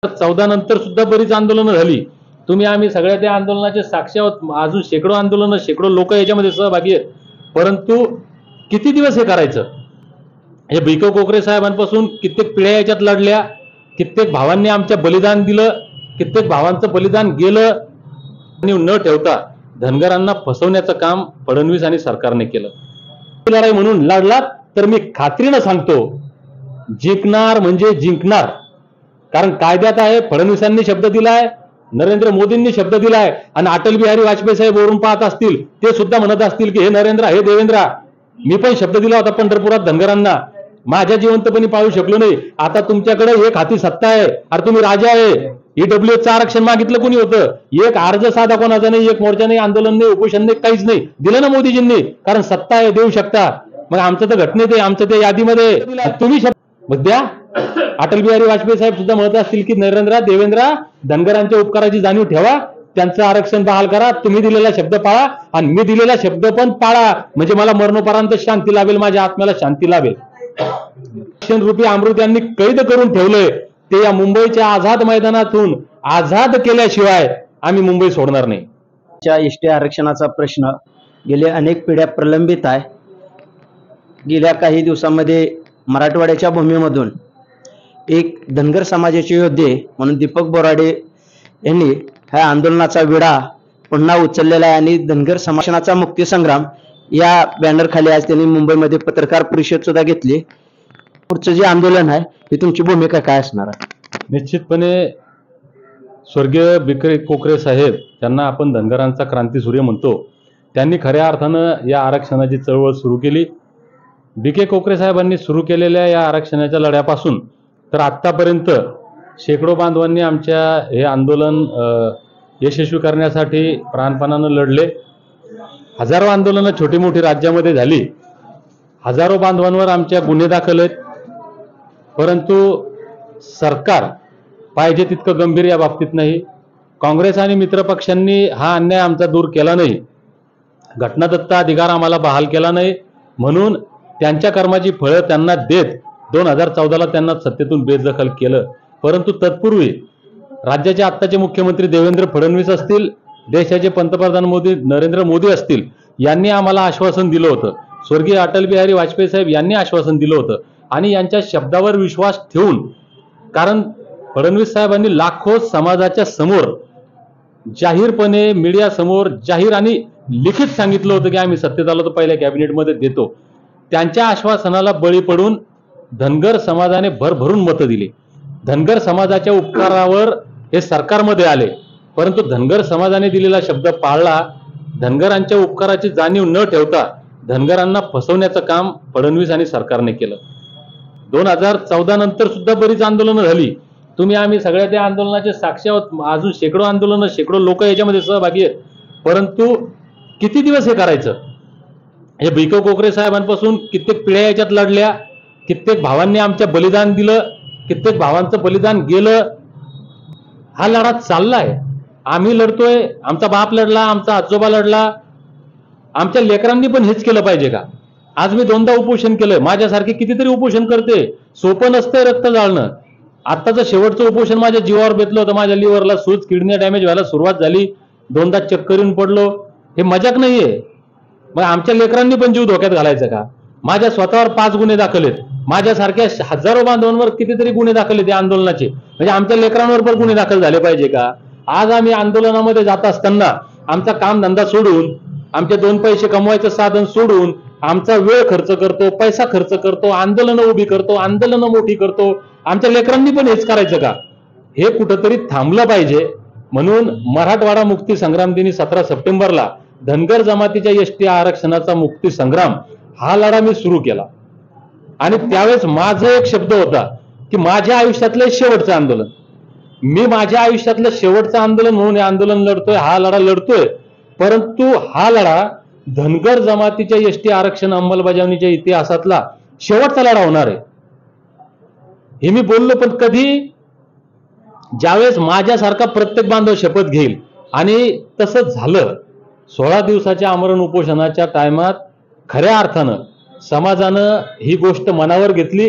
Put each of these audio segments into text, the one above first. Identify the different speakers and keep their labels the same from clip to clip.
Speaker 1: 14 नंतर सुद्धा बरीच आंदोलनं झाली। तुम्ही आम्ही सगळ्या त्या आंदोलनाचे साक्षी आहोत। अजून शेकडो आंदोलनं, शेकडो लोक याच्यामध्ये सहभागी आहेत। परंतु किती दिवस हे करायचं? हे भिको कोकरे साहेबांपासून कित्येक पिढ्या याच्यात लढल्या, कित्येक भावांनी आमच्या बलिदान दिलं, कित्येक भावांचं बलिदान गेलं न ठेवता धनगरांना फसवण्याचं काम फडणवीस आणि सरकारने केलं। लढाई म्हणून लढलात तर मी खात्रीनं सांगतो जिंकणार म्हणजे जिंकणार। कारण कायद्यात आहे, फडणवीसांनी शब्द दिलाय, नरेंद्र मोदींनी शब्द दिलाय आणि अटल बिहारी वाजपेयी साहेब वरून पाहत असतील, ते सुद्धा म्हणत असतील की हे नरेंद्र, हे देवेंद्र, मी पण शब्द दिला होता पंढरपुरात धनगरांना, माझ्या जिवंतपणी पाळू शकलो नाही। आता तुमच्याकडे एक हाती सत्ता आहे, अरे तुम्ही राजा आहे। ईडब्ल्यूएसचं आरक्षण मागितलं कोणी होतं? एक अर्ज साधा कोणाचा नाही, एक मोर्चा नाही, आंदोलन नाही, उपोषण नाही, काहीच नाही। दिलं ना मोदीजींनी, कारण सत्ता आहे, देऊ शकता। मग आमचं तर घटनेत आहे, आमचं त्या यादीमध्ये तुम्ही मग द्या। अटल बिहारी वाजपेयी साहेब सुद्धा म्हणत असतील की नरेंद्र, देवेंद्र, धनगरांच्या उपकाराची जाणीव ठेवा, त्यांचं आरक्षण बहाल करा, तुम्ही दिलेला शब्द पाळा आणि मी दिलेला शब्द पण पाळा, म्हणजे मला मरणोपरांत शांती लाभेल, माझ्या आत्म्याला शांती लाभेल। रूपी अमृत यांनी कैद करून ठेवलंय, ते या मुंबईच्या आझाद मैदानातून आझाद केल्याशिवाय आम्ही मुंबई सोडणार नाही।
Speaker 2: एसटी आरक्षणाचा प्रश्न गेले अनेक पिढ्या प्रलंबित आहे। गेल्या काही दिवसांमध्ये मराठवाड्याच्या भूमीमधून एक धनगर समाजाचे योद्धे म्हणून दीपक बोराडे यांनी ह्या आंदोलनाचा विडा पुन्हा उचललेला आहे आणि धनगर समाजाचा मुक्ती संग्राम या बॅनर खाली आज त्यांनी मुंबईमध्ये पत्रकार परिषद सुद्धा घेतली। पुढचं जे आंदोलन आहे ही तुमची भूमिका काय असणार आहे?
Speaker 1: निश्चितपणे स्वर्गीय भिको कोकरे साहेब, त्यांना आपण धनगरांचा क्रांतीसूर्य म्हणतो, त्यांनी खऱ्या अर्थानं या आरक्षणाची चळवळ सुरू केली। भिको कोकरे साहेबांनी सुरू केलेल्या या आरक्षणाच्या लढ्यापासून तर आत्तापर्यंत शेकडो बांधवांनी आमच्या हे आंदोलन यशस्वी करण्यासाठी प्राणपणानं लढले। हजारो आंदोलनं छोटी मोठी राज्यामध्ये झाली, हजारो बांधवांवर आमच्या गुन्हे दाखल आहेत, परंतु सरकार पाहिजे तितकं गंभीर या बाबतीत नाही। काँग्रेस आणि मित्रपक्षांनी हा अन्याय आमचा दूर केला नाही, घटनादत्त अधिकार आम्हाला बहाल केला नाही, म्हणून त्यांच्या कर्माची फळं त्यांना देत 2014ला त्यांना सत्तेतून बेदखल केलं। परंतु तत्पूर्वी राज्याचे आत्ताचे मुख्यमंत्री देवेंद्र फडणवीस असतील, देशाचे पंतप्रधान नरेंद्र मोदी असतील, यांनी आम्हाला आश्वासन दिलं होतं, स्वर्गीय अटल बिहारी वाजपेयी साहेब यांनी आश्वासन दिलं होतं आणि यांच्या शब्दावर विश्वास ठेवून, कारण फडणवीस साहेबांनी लाखो समाजाच्या समोर जाहीरपणे मीडिया समोर जाहीर आणि लिखित सांगितलं होतं की आम्ही सत्तेत आलो तर पहिल्या कॅबिनेटमध्ये देतो। त्यांच्या आश्वासनाला बळी पडून धनगर समाजाने भरभरून मतं दिली। धनगर समाजाच्या उपकारावर हे सरकारमध्ये आले, परंतु धनगर समाजाने दिलेला शब्द पाळला। धनगरांच्या उपकाराची जाणीव न ठेवता धनगरांना फसवण्याचं काम फडणवीस आणि सरकारने केलं। 2014 नंतर सुद्धा बरीच आंदोलनं झाली। तुम्ही आम्ही सगळ्या त्या आंदोलनाचे साक्षी आहोत। अजून शेकडो आंदोलनं, शेकडो लोक याच्यामध्ये सहभागी आहेत। परंतु किती दिवस हे करायचं? हे भिको कोकरे साहेबांपासून कित्येक पिढ्या याच्यात लढल्या, कित्येक भावांनी आमच्या बलिदान दिलं, कित्येक भावांचं बलिदान गेलं। हा लढा चाललाय, आम्ही लढतोय, आमचा बाप लढला, आमचा आजोबा लढला, आमच्या लेकरांनी पण हेच केलं पाहिजे का? आज मी 2दा उपोषण केलंय, माझ्यासारखे कितीतरी उपोषण करते, सोपं नसतंय रक्त जाळणं। आत्ताचं शेवटचं उपोषण माझ्या जीवावर बेतलं होतं, माझ्या लिव्हरला सूज, किडनी डॅमेज व्हायला सुरुवात झाली, 2दा चक्कर येऊन पडलो, हे मजाक नाहीये। मग आमच्या लेकरांनी पण जीव धोक्यात घालायचं का? माझ्या स्वतःवर 5 गुन्हे दाखल आहेत, माझ्यासारख्या हजारो बांधवांवर कितीतरी गुन्हे दाखल आहेत या आंदोलनाचे, म्हणजे आमच्या लेकरांवर पण गुन्हे दाखल झाले पाहिजे का? आज आम्ही आंदोलनामध्ये जात असताना आमचा कामधंदा सोडून, आमचे 2 पैसे कमवायचं साधन सोडून, आमचा वेळ खर्च करतो, पैसा खर्च करतो, आंदोलनं उभी करतो, आंदोलनं मोठी करतो, आमच्या लेकरांनी पण हेच करायचं का? हे कुठंतरी थांबलं पाहिजे। म्हणून मराठवाडा मुक्ती संग्राम दिनी 17 सप्टेंबरला धनगर जमातीच्या एसटी आरक्षणाचा मुक्ती संग्राम हा लढा मी सुरू केला आणि त्यावेळेस माझा एक शब्द होता की माझ्या आयुष्यातलं शेवटचं आंदोलन, मी माझ्या आयुष्यातलं शेवटचं आंदोलन म्हणून हे आंदोलन लढतोय, हा लढा लढतोय। परंतु हा लढा धनगर जमातीच्या एसटी आरक्षण अंमलबजावणीच्या इतिहासातला शेवटचा लढा होणार आहे, हे मी बोललो। पण कधी? ज्यावेळेस माझ्यासारखा प्रत्येक बांधव शपथ घेईल, आणि तसंच झालं। 16 दिवसाच्या आमरण उपोषणाच्या टायमात खऱ्या अर्थानं समाजानं ही गोष्ट मनावर घेतली,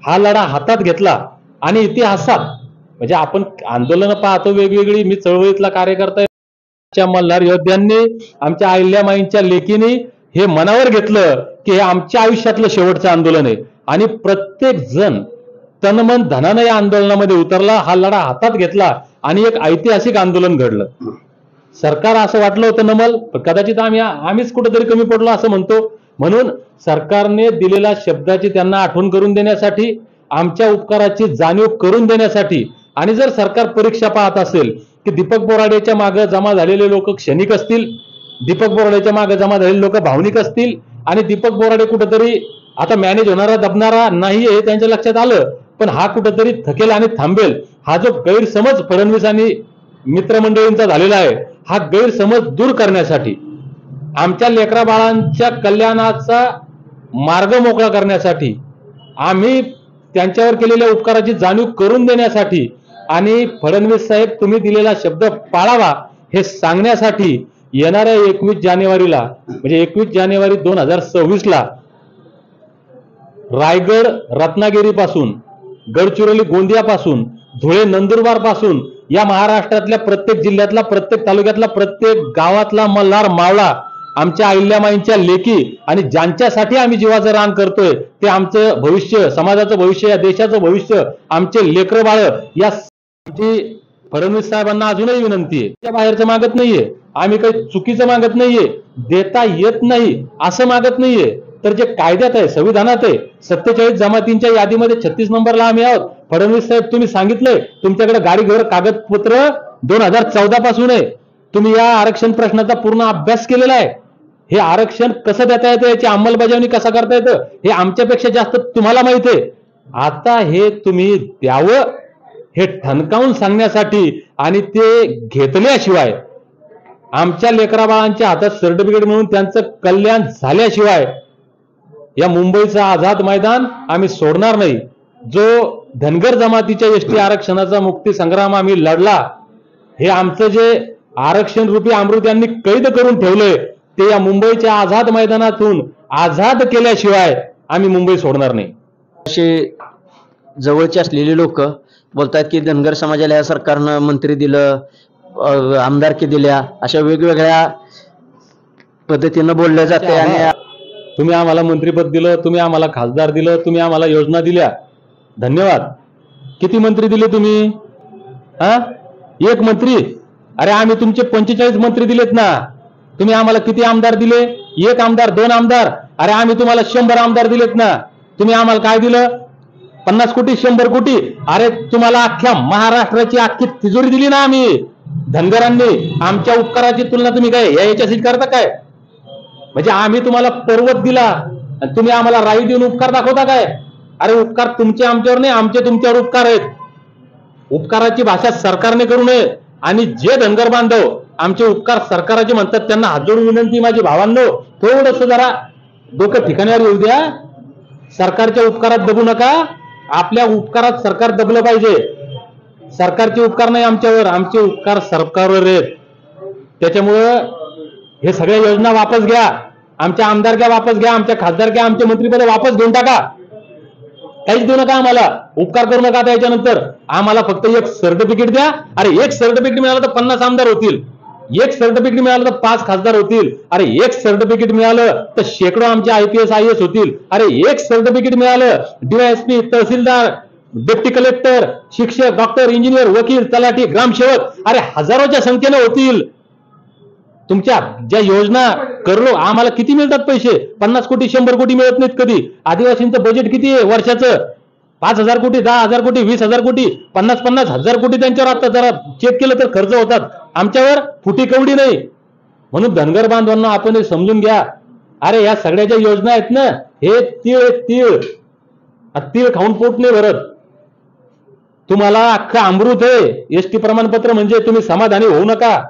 Speaker 1: हा लढा हातात घेतला आणि इतिहासात म्हणजे आपण आंदोलनं पाहतो वेगवेगळी. मी चळवळीतला कार्यकर्ता मल्हार योद्ध्यांनी, आमच्या अहिल्यामाईंच्या लेकीनी हे मनावर घेतलं की हे आमच्या आयुष्यातलं शेवटचं आंदोलन आहे, आणि प्रत्येक जण तनमन धनानं या आंदोलनामध्ये उतरला, हा लढा हातात घेतला आणि एक ऐतिहासिक आंदोलन घडलं. सरकार असं वाटलं होतं नमल, कदाचित आम्हीच कुठेतरी कमी पडलो असं म्हणतो. म्हणून सरकारने दिलेल्या शब्दाची त्यांना आठवण करून देण्यासाठी, आमच्या उपकाराची जाणीव करून देण्यासाठी, आणि जर सरकार परीक्षा पाहत असेल की दीपक बोराडेच्या मागे जमा झालेले लोक क्षणिक असतील, दीपक बोराडेच्या मागे जमा झालेले लोक भावनिक असतील, आणि दीपक बोराडे कुठेतरी आता मॅनेज होणारा दबणारा नाही हे त्यांच्या लक्षात आलं, पण हा कुठेतरी थकेल आणि थांबेल, हा जो गैरसमज फडणवीस आणि मित्रमंडळींचा झालेला आहे, हा गैरसमज दूर करण्यासाठी, आमच्या लेकरा बाळांच्या कल्याणाचा मार्ग मोकळा करण्यासाठी, आम्ही त्यांच्यावर केलेल्या उपकाराची जाणीव करून देण्यासाठी, आणि फडणवीस साहेब तुम्ही दिलेला शब्द पाळावा हे सांगण्यासाठी येणाऱ्या 21 जानेवारीला, म्हणजे 21 जानेवारी 2026ला रायगड रत्नागिरीपासून, गडचिरोली गोंदियापासून, धुळे नंदुरबार पासून, या महाराष्ट्रातल्या प्रत्येक जिल्ह्यातला, प्रत्येक तालुक्यातला, प्रत्येक गावातला मल्हार मावळा आमच्या अहिल्यामाईंच्या लेकी, आणि ज्यांच्यासाठी आम्ही जीवाचं रान करतोय ते आमचं भविष्य, समाजाचं भविष्य, या देशाचं भविष्य, आमचे लेकरं बाळ, या फडणवीस साहेबांना अजूनही विनंती आहे, त्या बाहेरचं मागत नाहीये, आम्ही काही चुकीचं मागत नाहीये, देता येत नाही असं मागत नाहीये, तर जे कायद्यात आहे, संविधानात आहे, 47 जमातींच्या यादीमध्ये 36 नंबरला आम्ही आहोत. फडणवीस साहेब तुम्ही सांगितलंय तुमच्याकडे गाडी घर कागदपत्र 2014 पासून आहे, तुम्ही या आरक्षण प्रश्नाचा पूर्ण अभ्यास केलेला आहे. हे आरक्षण कसं देता येतं, याची अंमलबजावणी कसं करता येतं हे आमच्यापेक्षा जास्त तुम्हाला माहित आहे. आता हे तुम्ही द्यावं हे ठणकावून सांगण्यासाठी, आणि ते घेतल्याशिवाय, आमच्या लेकरा बाळांच्या हातात सर्टिफिकेट म्हणून त्यांचं कल्याण झाल्याशिवाय या मुंबईचं आझाद मैदान आम्ही सोडणार नाही. जो धनगर जमातीच्या एसटी आरक्षणाचा मुक्ती संग्राम आम्ही लढला, हे आमचं जे आरक्षण रूपी अमृत यांनी कैद करून ठेवलंय, ते या मुंबईच्या आझाद मैदानातून आझाद केल्याशिवाय आम्ही मुंबई सोडणार नाही.
Speaker 2: असे जवळचे असलेले लोक बोलतात की धनगर समाजाला या सरकारनं मंत्री दिलं, आमदारकी दिल्या, अशा वेगवेगळ्या पद्धतीनं बोललं जाते. आणि
Speaker 1: तुम्ही आम्हाला मंत्रीपद दिलं, तुम्ही आम्हाला खासदार दिलं, तुम्ही आम्हाला योजना दिल्या, धन्यवाद. किती मंत्री दिले तुम्ही? एक मंत्री? अरे आम्ही तुमचे 45 मंत्री दिलेत ना. तुम्ही आम्हाला किती आमदार दिले? एक आमदार, 2 आमदार? अरे आम्ही तुम्हाला 100 आमदार दिलेत ना. तुम्ही आम्हाला काय दिलं? 50 कोटी, 100 कोटी? अरे तुम्हाला अख्ख्या महाराष्ट्राची अख्खी तिजोरी दिली ना आम्ही धनगरांनी. आमच्या उपकाराची तुलना तुम्ही काय याच्याशी करता काय? म्हणजे आम्ही तुम्हाला पर्वत दिला आणि तुम्ही आम्हाला राई देऊन उपकार दाखवता काय? अरे उपकार तुमचे आमच्यावर नाही, आमचे तुमच्यावर उपकार आहेत. उपकाराची भाषा सरकारने करू नये. आणि जे धनगर बांधव आमचे उपकार सरकाराचे म्हणतात त्यांना हात जोडून विनंती माझी भावांनो, थोडंसं जरा डोकं ठिकाणावर येऊ द्या. सरकारच्या उपकारात दबू नका. आपल्या उपकारात सरकार दबलं पाहिजे. सरकारचे उपकार नाही आमच्यावर, आमचे उपकार सरकारवर आहेत. त्याच्यामुळं हे सगळ्या योजना वापस घ्या, आमच्या आमदारक्या वापस घ्या, आमच्या खासदारक्या, आमचे मंत्रीपद वापस घेऊन टाका. काहीच देऊ नका आम्हाला, उपकार करू नका. त्याच्यानंतर आम्हाला फक्त एक सर्टिफिकेट द्या. अरे एक सर्टिफिकेट मिळालं तर 50 आमदार होतील, एक सर्टिफिकेट मिळालं तर 5 खासदार होतील. अरे एक सर्टिफिकेट मिळालं तर शेकडो आमचे IPS IAS होतील. अरे एक सर्टिफिकेट मिळालं DYSP, तहसीलदार, डेप्टी कलेक्टर, शिक्षक, डॉक्टर, इंजिनियर, वकील, तलाठी, ग्रामसेवक, अरे हजारोच्या संख्येने होतील. तुमच्या ज्या योजना करोडो, आम्हाला किती मिळतात पैसे? 50 कोटी, 100 कोटी मिळत नाहीत कधी. आदिवासींचं बजेट किती आहे वर्षाचं? 5,000 कोटी, 10,000 कोटी, 20,000 कोटी, 50-50 हजार कोटी त्यांच्यावर आता जरा चेक केलं तर खर्च होतात. आमच्यावर फुटी कवडी नाही. म्हणून धनगर बांधवांना आपण हे समजून घ्या. अरे या सगळ्या ज्या योजना आहेत ना, हे तीळ खाऊन पोट नाही भरत. तुम्हाला अख्खं अमृत आहे. एसटी प्रमाणपत्र म्हणजे तुम्ही समाधानी होऊ नका.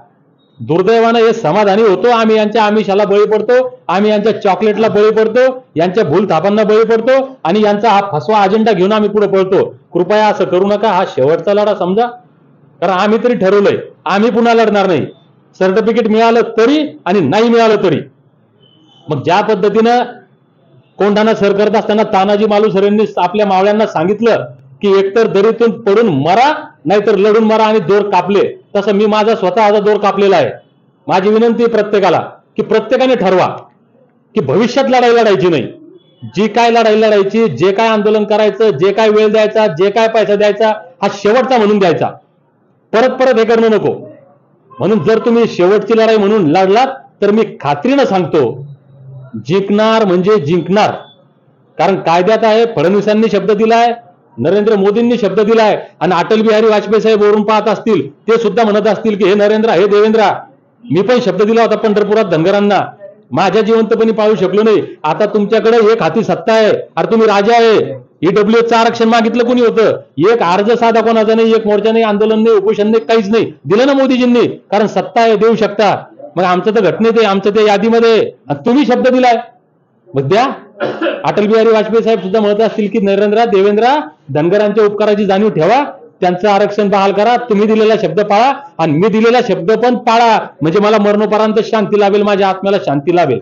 Speaker 1: दुर्दैवानं हे समाधानी होतो. आम्ही यांच्या आमिषाला बळी पडतो, आम्ही यांच्या चॉकलेटला बळी पडतो, यांच्या भूलथापांना बळी पडतो, आणि यांचा हा फसवा अजेंडा घेऊन आम्ही पुढे पळतो. कृपया असं करू नका. हा शेवटचा लढा समजा. कारण आम्ही तरी ठरवलंय, आम्ही पुन्हा लढणार नाही. सर्टिफिकेट मिळालं तरी आणि नाही मिळालं तरी. मग ज्या पद्धतीनं कोंढाणा सर करत असताना तानाजी मालुसरेंनी आपल्या मावळ्यांना सांगितलं की एकतर दरीतून पडून मरा नाहीतर लढून मरा आणि दोर कापले, तसं मी माझा स्वतःचा दोर कापलेला आहे. माझी विनंती आहे प्रत्येकाला की प्रत्येकाने ठरवा की भविष्यात लढाई लढायची नाही. जी काय लढाई लढायची, जे काय आंदोलन करायचं, जे काय वेळ द्यायचा, जे काय पैसा द्यायचा, हा शेवटचा म्हणून द्यायचा. परत परत हे करणं नको. म्हणून जर तुम्ही शेवटची लढाई म्हणून लढलात तर मी खात्रीनं सांगतो जिंकणार म्हणजे जिंकणार. कारण कायद्यात आहे, फडणवीसांनी शब्द दिलाय, नरेंद्र मोदींनी शब्द दिलाय आणि अटल बिहारी वाजपेयी साहेब वरून पाहत असतील, ते सुद्धा म्हणत असतील की हे नरेंद्र, हे देवेंद्र, मी पण शब्द दिला होता पंढरपुरात धनगरांना, माझ्या जिवंतपणी पाळू शकलो नाही. आता तुमच्याकडे एक हाती सत्ता आहे, अरे तुम्ही राजा आहे. ईडब्ल्यूएसचं आरक्षण मागितलं कोणी होतं? एक अर्ज साधा कोणाचा नाही, एक मोर्चा नाही, आंदोलन नाही, उपोषण नाही, काहीच नाही. दिलं ना मोदीजींनी, कारण सत्ता आहे, देऊ शकता. मग आमचं तर घटनेत आहे, आमचं त्या यादीमध्ये आहे. तुम्ही शब्द दिलाय, मग द्या. अटल बिहारी वाजपेयी साहेब सुद्धा म्हणत असतील की नरेंद्र, देवेंद्र, धनगरांच्या उपकाराची जाणीव ठेवा, त्यांचं आरक्षण बहाल करा, तुम्ही दिलेला शब्द पाळा आणि मी दिलेला शब्द पण पाळा, म्हणजे मला मरणोपरांत शांती लाभेल, माझ्या आत्म्याला शांती लाभेल.